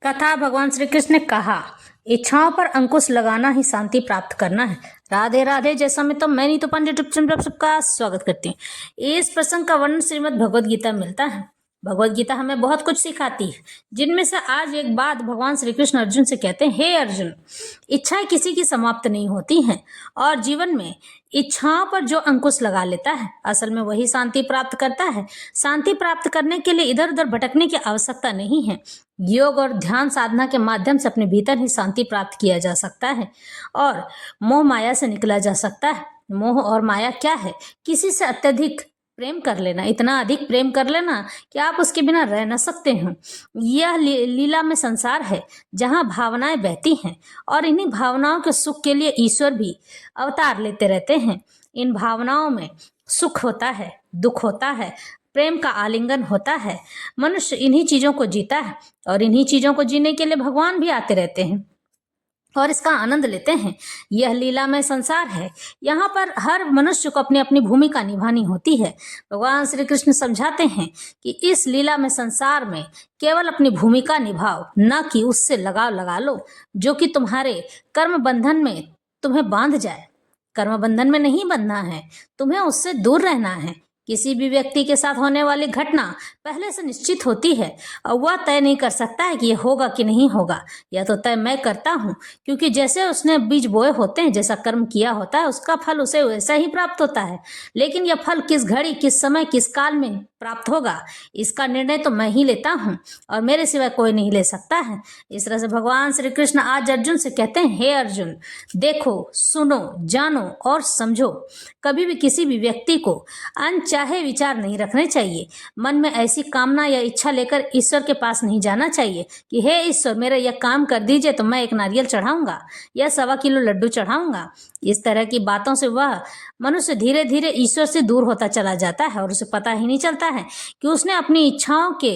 तथा भगवान श्री कृष्ण ने कहा, इच्छाओं पर अंकुश लगाना ही शांति प्राप्त करना है। राधे राधे। जैसा मैं तो मैं नहीं तो पंडित सबका स्वागत करती हूँ। इस प्रसंग का वर्णन श्रीमद् भगवद गीता में मिलता है। भगवद गीता हमें बहुत कुछ सिखाती है, जिनमें से आज एक बात भगवान श्री कृष्ण अर्जुन से कहते हैं, हे अर्जुन, इच्छाएं किसी की समाप्त नहीं होती हैं और जीवन में इच्छाओं पर जो अंकुश लगा लेता है असल में वही शांति प्राप्त करता है। शांति प्राप्त करने के लिए इधर उधर भटकने की आवश्यकता नहीं है। योग और ध्यान साधना के माध्यम से अपने भीतर ही शांति प्राप्त किया जा सकता है और मोह माया से निकला जा सकता है। मोह और माया क्या है? किसी से अत्यधिक प्रेम कर लेना, इतना अधिक प्रेम कर लेना कि आप उसके बिना रह न सकते हो। यह लीला में संसार है जहाँ भावनाएं बहती हैं और इन्हीं भावनाओं के सुख के लिए ईश्वर भी अवतार लेते रहते हैं। इन भावनाओं में सुख होता है, दुख होता है, प्रेम का आलिंगन होता है। मनुष्य इन्हीं चीजों को जीता है और इन्हीं चीजों को जीने के लिए भगवान भी आते रहते हैं और इसका आनंद लेते हैं। यह लीला में संसार है। यहाँ पर हर मनुष्य को अपनी अपनी भूमिका निभानी होती है। भगवान श्री कृष्ण समझाते हैं कि इस लीला में संसार में केवल अपनी भूमिका निभाओ, न कि उससे लगाव लगा लो जो कि तुम्हारे कर्म बंधन में तुम्हें बांध जाए। कर्म बंधन में नहीं बंधना है, तुम्हें उससे दूर रहना है। किसी भी व्यक्ति के साथ होने वाली घटना पहले से निश्चित होती है और वह तय नहीं कर सकता है कि यह होगा कि नहीं होगा। यह तो तय मैं करता हूँ, क्योंकि जैसे उसने बीज बोए होते हैं, जैसा कर्म किया होता है उसका फल उसे वैसा ही प्राप्त होता है। लेकिन यह फल किस घड़ी, किस समय, किस काल में प्राप्त होगा, इसका निर्णय तो मैं ही लेता हूँ और मेरे सिवाय कोई नहीं ले सकता है। इस तरह से भगवान श्री कृष्ण आज अर्जुन से कहते हैं, हे अर्जुन, देखो, सुनो, जानो और समझो। कभी भी किसी भी व्यक्ति को अनचाहे विचार नहीं रखने चाहिए। मन में ऐसी कामना या इच्छा लेकर ईश्वर के पास नहीं जाना चाहिए कि हे ईश्वर, मेरा यह काम कर दीजिए तो मैं एक नारियल चढ़ाऊंगा या 1.25 किलो लड्डू चढ़ाऊंगा। इस तरह की बातों से वह मनुष्य धीरे धीरे ईश्वर से दूर होता चला जाता है और उसे पता ही नहीं चलता है कि उसने अपनी इच्छाओं के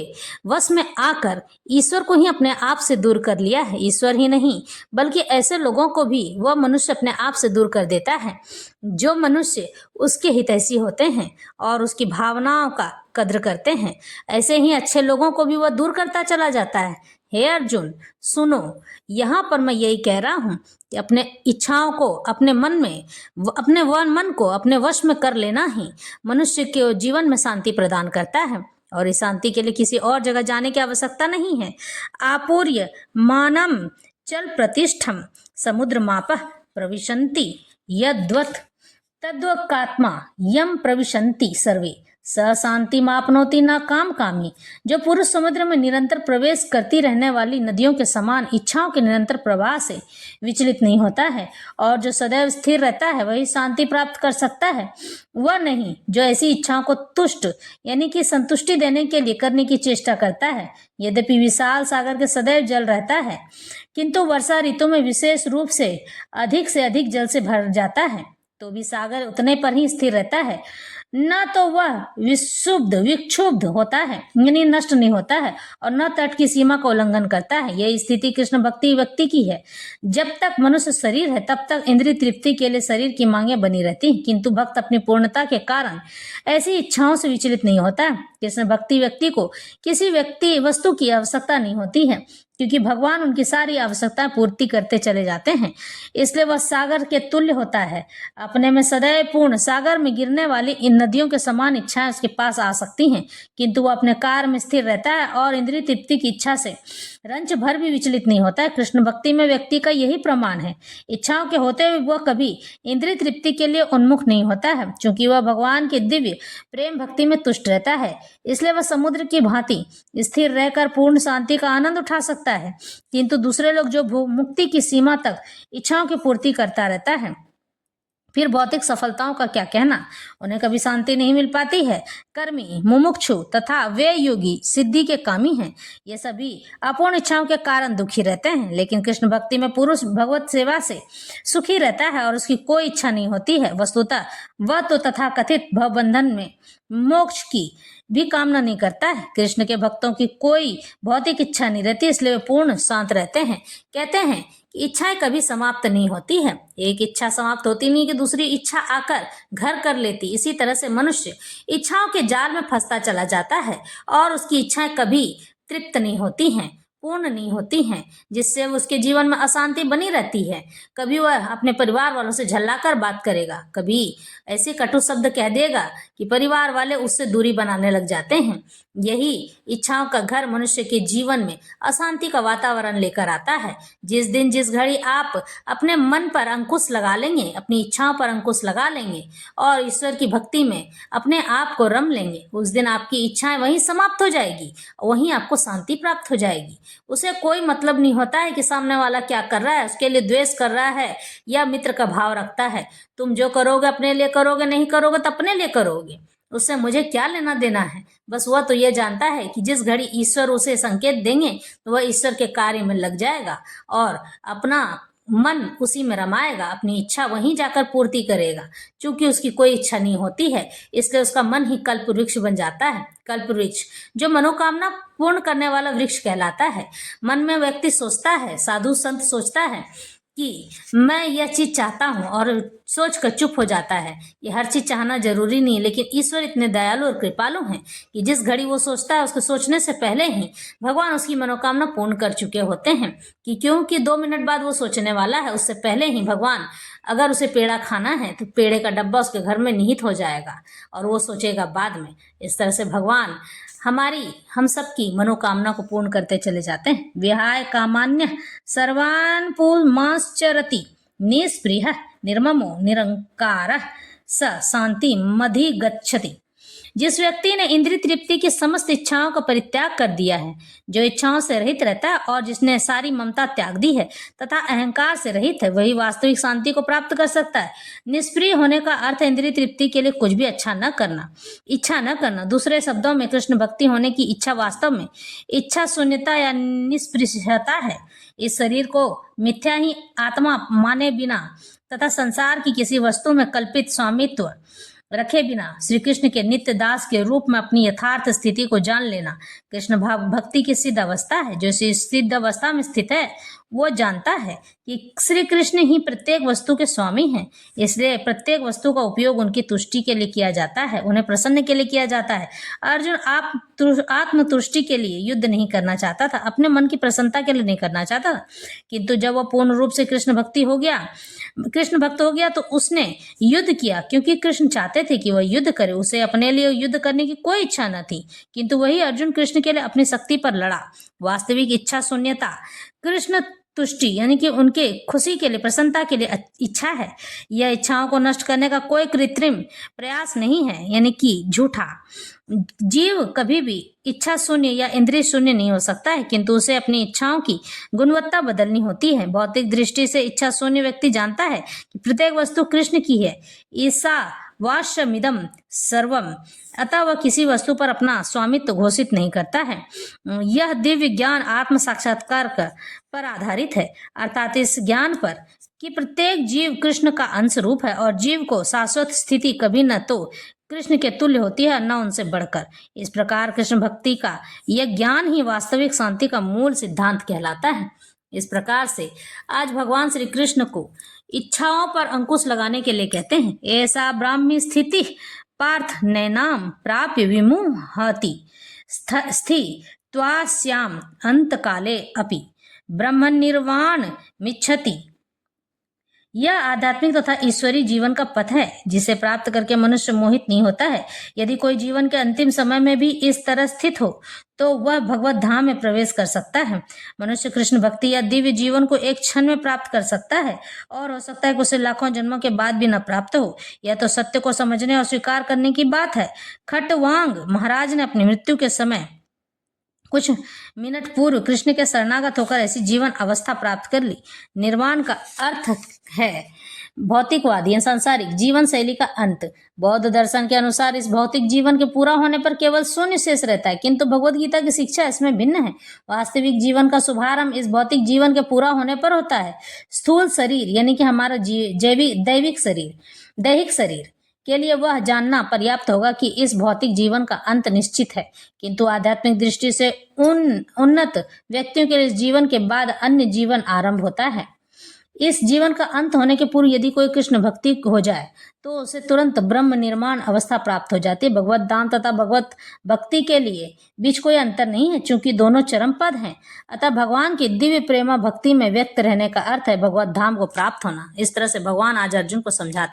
वश में आकर ईश्वर को ही अपने आप से दूर कर लिया है। ईश्वर ही नहीं बल्कि ऐसे लोगों को भी वह मनुष्य अपने आप से दूर कर देता है जो मनुष्य उसके हितैषी होते हैं और उसकी भावनाओं का कद्र करते हैं। ऐसे ही अच्छे लोगों को भी वह दूर करता चला जाता है। हे अर्जुन, सुनो, यहाँ पर मैं यही कह रहा हूँ कि अपने इच्छाओं को अपने मन को अपने वश में कर लेना ही मनुष्य के जीवन में शांति प्रदान करता है और इस शांति के लिए किसी और जगह जाने की आवश्यकता नहीं है। आपूर्य मानम चल प्रतिष्ठम समुद्र मापः प्रविशन्ति यद्वत् तद्वकात्मा यम प्रविशन्ति सर्वे स शांति मापनोति न काम कामी। जो पुरुष समुद्र में निरंतर प्रवेश करती रहने वाली नदियों के समान इच्छाओं के निरंतर प्रवाह से विचलित नहीं होता है और जो सदैव स्थिर रहता है वही शांति प्राप्त कर सकता है। वह नहीं जो ऐसी इच्छाओं को तुष्ट यानी कि संतुष्टि देने के लिए करने की चेष्टा करता है। यद्यपि विशाल सागर के सदैव जल रहता है, किंतु वर्षा ऋतु में विशेष रूप से अधिक जल से भर जाता है तो भी सागर उतने पर ही स्थिर रहता है। न तो वह विक्षुब्ध होता है यानी नष्ट नहीं होता है और न तट की सीमा का उल्लंघन करता है। यह स्थिति कृष्ण भक्ति व्यक्ति की है। जब तक मनुष्य शरीर है तब तक इंद्रिय तृप्ति के लिए शरीर की मांगे बनी रहती हैं, किंतु भक्त अपनी पूर्णता के कारण ऐसी इच्छाओं से विचलित नहीं होता है। कृष्ण भक्ति व्यक्ति को किसी व्यक्ति वस्तु की आवश्यकता नहीं होती है, क्योंकि भगवान उनकी सारी आवश्यकताएं पूर्ति करते चले जाते हैं। इसलिए वह सागर के तुल्य होता है। अपने में सदैव पूर्ण सागर में गिरने वाली इन नदियों के समान इच्छाएं उसके पास आ सकती हैं, किंतु वह अपने कार्य में स्थिर रहता है और इंद्रिय तृप्ति की इच्छा से रंच भर भी विचलित नहीं होता है। कृष्ण भक्ति में व्यक्ति का यही प्रमाण है। इच्छाओं के होते हुए वह कभी इंद्रिय तृप्ति के लिए उन्मुख नहीं होता है, क्योंकि वह भगवान के दिव्य प्रेम भक्ति में तुष्ट रहता है। इसलिए वह समुद्र की भांति स्थिर रहकर पूर्ण शांति का आनंद उठा सकता है। किंतु दूसरे लोग जो मुक्ति की सीमा तक इच्छाओं की पूर्ति करता रहता है, फिर भौतिक सफलताओं का क्या कहना, उन्हें कभी शांति नहीं मिल पाती है। कर्मी, मुमुक्षु तथा वे योगी सिद्धि के कामी हैं। ये सभी अपूर्ण इच्छाओं के कारण दुखी रहते हैं, लेकिन कृष्ण भक्ति में पुरुष भगवत सेवा से सुखी रहता है और उसकी कोई इच्छा नहीं होती है। वस्तुतः वह तो तथा कथित भवबंधन में मोक्ष की भी कामना नहीं करता है। कृष्ण के भक्तों की कोई भौतिक इच्छा नहीं रहती, इसलिए वे पूर्ण शांत रहते हैं। कहते हैं कि इच्छाएं कभी समाप्त नहीं होती है। एक इच्छा समाप्त होती नहीं कि दूसरी इच्छा आकर घर कर लेती। इसी तरह से मनुष्य इच्छाओं के जाल में फंसता चला जाता है और उसकी इच्छाएं कभी तृप्त नहीं होती हैं। पूर्ण नहीं होती हैं, जिससे उसके जीवन में अशांति बनी रहती है। कभी वह अपने परिवार वालों से झल्लाकर बात करेगा, कभी ऐसे कटु शब्द कह देगा कि परिवार वाले उससे दूरी बनाने लग जाते हैं। यही इच्छाओं का घर मनुष्य के जीवन में अशांति का वातावरण लेकर आता है। जिस दिन जिस घड़ी आप अपने मन पर अंकुश लगा लेंगे, अपनी इच्छाओं पर अंकुश लगा लेंगे और ईश्वर की भक्ति में अपने आप को रम लेंगे, उस दिन आपकी इच्छाएं वहीं समाप्त हो जाएगी, वहीं आपको शांति प्राप्त हो जाएगी। उसे कोई मतलब नहीं होता है कि सामने वाला क्या कर रहा है, उसके लिए द्वेष कर रहा है या मित्र का भाव रखता है। तुम जो करोगे अपने लिए करोगे, नहीं करोगे तो अपने लिए करोगे, उससे मुझे क्या लेना देना है। बस वह तो ये जानता है कि जिस घड़ी ईश्वर उसे संकेत देंगे तो वह ईश्वर के कार्य में लग जाएगा और अपना मन उसी में रमाएगा, अपनी इच्छा वहीं जाकर पूर्ति करेगा। चूंकि उसकी कोई इच्छा नहीं होती है, इसलिए उसका मन ही कल्प वृक्ष बन जाता है। कल्प वृक्ष जो मनोकामना पूर्ण करने वाला वृक्ष कहलाता है। मन में व्यक्ति सोचता है, साधु संत सोचता है कि मैं यह चीज चाहता हूँ और सोच कर चुप हो जाता है। ये हर चीज चाहना जरूरी नहीं, लेकिन ईश्वर इतने दयालु और कृपालु हैं कि जिस घड़ी वो सोचता है उसके सोचने से पहले ही भगवान उसकी मनोकामना पूर्ण कर चुके होते हैं। कि क्योंकि 2 मिनट बाद वो सोचने वाला है, उससे पहले ही भगवान, अगर उसे पेड़ा खाना है तो पेड़े का डब्बा उसके घर में निहित हो जाएगा और वो सोचेगा बाद में। इस तरह से भगवान हम सबकी मनोकामना को पूर्ण करते चले जाते हैं। विहाय कामान्य सर्वान् पुमांश्चरति निस्पृह निर्ममो निरंकार स शांति मधिगच्छति। जिस व्यक्ति ने इंद्रिय तृप्ति की समस्त इच्छाओं का परित्याग कर दिया है, जो इच्छाओं से रहित रहता है और जिसने सारी ममता त्याग दी है तथा अहंकार से रहित है, वही वास्तविक शांति को प्राप्त कर सकता है। निष्प्रिय होने का अर्थ इंद्रिय तृप्ति के लिए कुछ भी इच्छा न करना। दूसरे शब्दों में कृष्ण भक्ति होने की इच्छा वास्तव में इच्छा शून्यता या निष्पृहता है। इस शरीर को मिथ्या ही आत्मा माने बिना तथा संसार की किसी वस्तु में कल्पित स्वामित्व रखे बिना श्री कृष्ण के नित्य दास के रूप में अपनी यथार्थ स्थिति को जान लेना कृष्ण भक्ति की सिद्ध अवस्था है। जो सिद्ध अवस्था में स्थित है वो जानता है कि श्री कृष्ण ही प्रत्येक वस्तु के स्वामी हैं, इसलिए प्रत्येक वस्तु का उपयोग उनकी तुष्टि के लिए किया जाता है, उन्हें प्रसन्न के लिए किया जाता है। अर्जुन आत्म तुष्टि के लिए युद्ध नहीं करना चाहता था, अपने मन की प्रसन्नता के लिए नहीं करना चाहता था, किंतु जब वह पूर्ण रूप से कृष्ण भक्त हो गया तो उसने युद्ध किया, क्योंकि कृष्ण चाहते थे कि वह युद्ध करे। उसे अपने लिए युद्ध करने की कोई इच्छा न थी, किंतु वही अर्जुन कृष्ण के लिए अपनी शक्ति पर लड़ा। वास्तविक इच्छा शून्यता कृष्ण तुष्टि यानी कि उनके खुशी के लिए, प्रसन्नता के लिए इच्छा है। यह इच्छाओं को नष्ट करने का कोई कृत्रिम प्रयास नहीं है, यानी कि झूठा। जीव कभी भी इच्छा शून्य या इंद्रिय शून्य नहीं हो सकता है, किंतु उसे अपनी इच्छाओं की गुणवत्ता बदलनी होती है। भौतिक दृष्टि से इच्छा शून्य व्यक्ति जानता है कि प्रत्येक वस्तु कृष्ण की है, ईसा वाशमिदम सर्वम, अतः वह किसी वस्तु पर अपना स्वामित्व घोषित नहीं करता है। यह दिव्य ज्ञान आत्म साक्षात्कार पर आधारित है, अर्थात इस ज्ञान पर कि प्रत्येक जीव कृष्ण का अंश रूप है और जीव को शाश्वत स्थिति कभी न तो कृष्ण के तुल्य होती है न उनसे बढ़कर। इस प्रकार कृष्ण भक्ति का यह ज्ञान ही वास्तविक शांति का मूल सिद्धांत कहलाता है। इस प्रकार से आज भगवान श्री कृष्ण को इच्छाओं पर अंकुश लगाने के लिए कहते हैं, ऐसा ब्राह्मी स्थिति पार्थ नैनाम प्राप्य विमुहति स्थि त्वास्याम अंत काले अपि ब्रह्म निर्वाण मिच्छति। यह आध्यात्मिक तथा ईश्वरीय जीवन का पथ है, जिसे प्राप्त करके मनुष्य मोहित नहीं होता है। यदि कोई जीवन के अंतिम समय में भी इस तरह स्थित हो तो वह भगवत धाम में प्रवेश कर सकता है। मनुष्य कृष्ण भक्ति या दिव्य जीवन को एक क्षण में प्राप्त कर सकता है और हो सकता है कि उसे लाखों जन्मों के बाद भी न प्राप्त हो। यह तो सत्य को समझने और स्वीकार करने की बात है। खट्टवांग महाराज ने अपनी मृत्यु के समय कुछ मिनट पूर्व कृष्ण के शरणागत होकर ऐसी जीवन अवस्था प्राप्त कर ली। निर्वाण का अर्थ है भौतिकवादी या सांसारिक जीवन शैली का अंत। बौद्ध दर्शन के अनुसार इस भौतिक जीवन के पूरा होने पर केवल शून्य शेष रहता है, किंतु भगवद गीता की शिक्षा इसमें भिन्न है। वास्तविक जीवन का शुभारंभ इस भौतिक जीवन के पूरा होने पर होता है। स्थूल शरीर यानी कि हमारा दैहिक शरीर के लिए वह जानना पर्याप्त होगा कि इस भौतिक जीवन का अंत निश्चित है, किंतु आध्यात्मिक दृष्टि से उन्नत व्यक्तियों के लिए इस जीवन के बाद अन्य जीवन आरंभ होता है। इस जीवन का अंत होने के पूर्व यदि कोई कृष्ण भक्ति हो जाए तो उसे तुरंत ब्रह्म निर्माण अवस्था प्राप्त हो जाती है। भगवत धाम तथा भगवत भक्ति के लिए बीच कोई अंतर नहीं है, चूंकि दोनों चरम पद हैं। अतः भगवान की दिव्य प्रेमा भक्ति में व्यक्त रहने का अर्थ है भगवत धाम को प्राप्त होना। इस तरह से भगवान आज अर्जुन को समझाते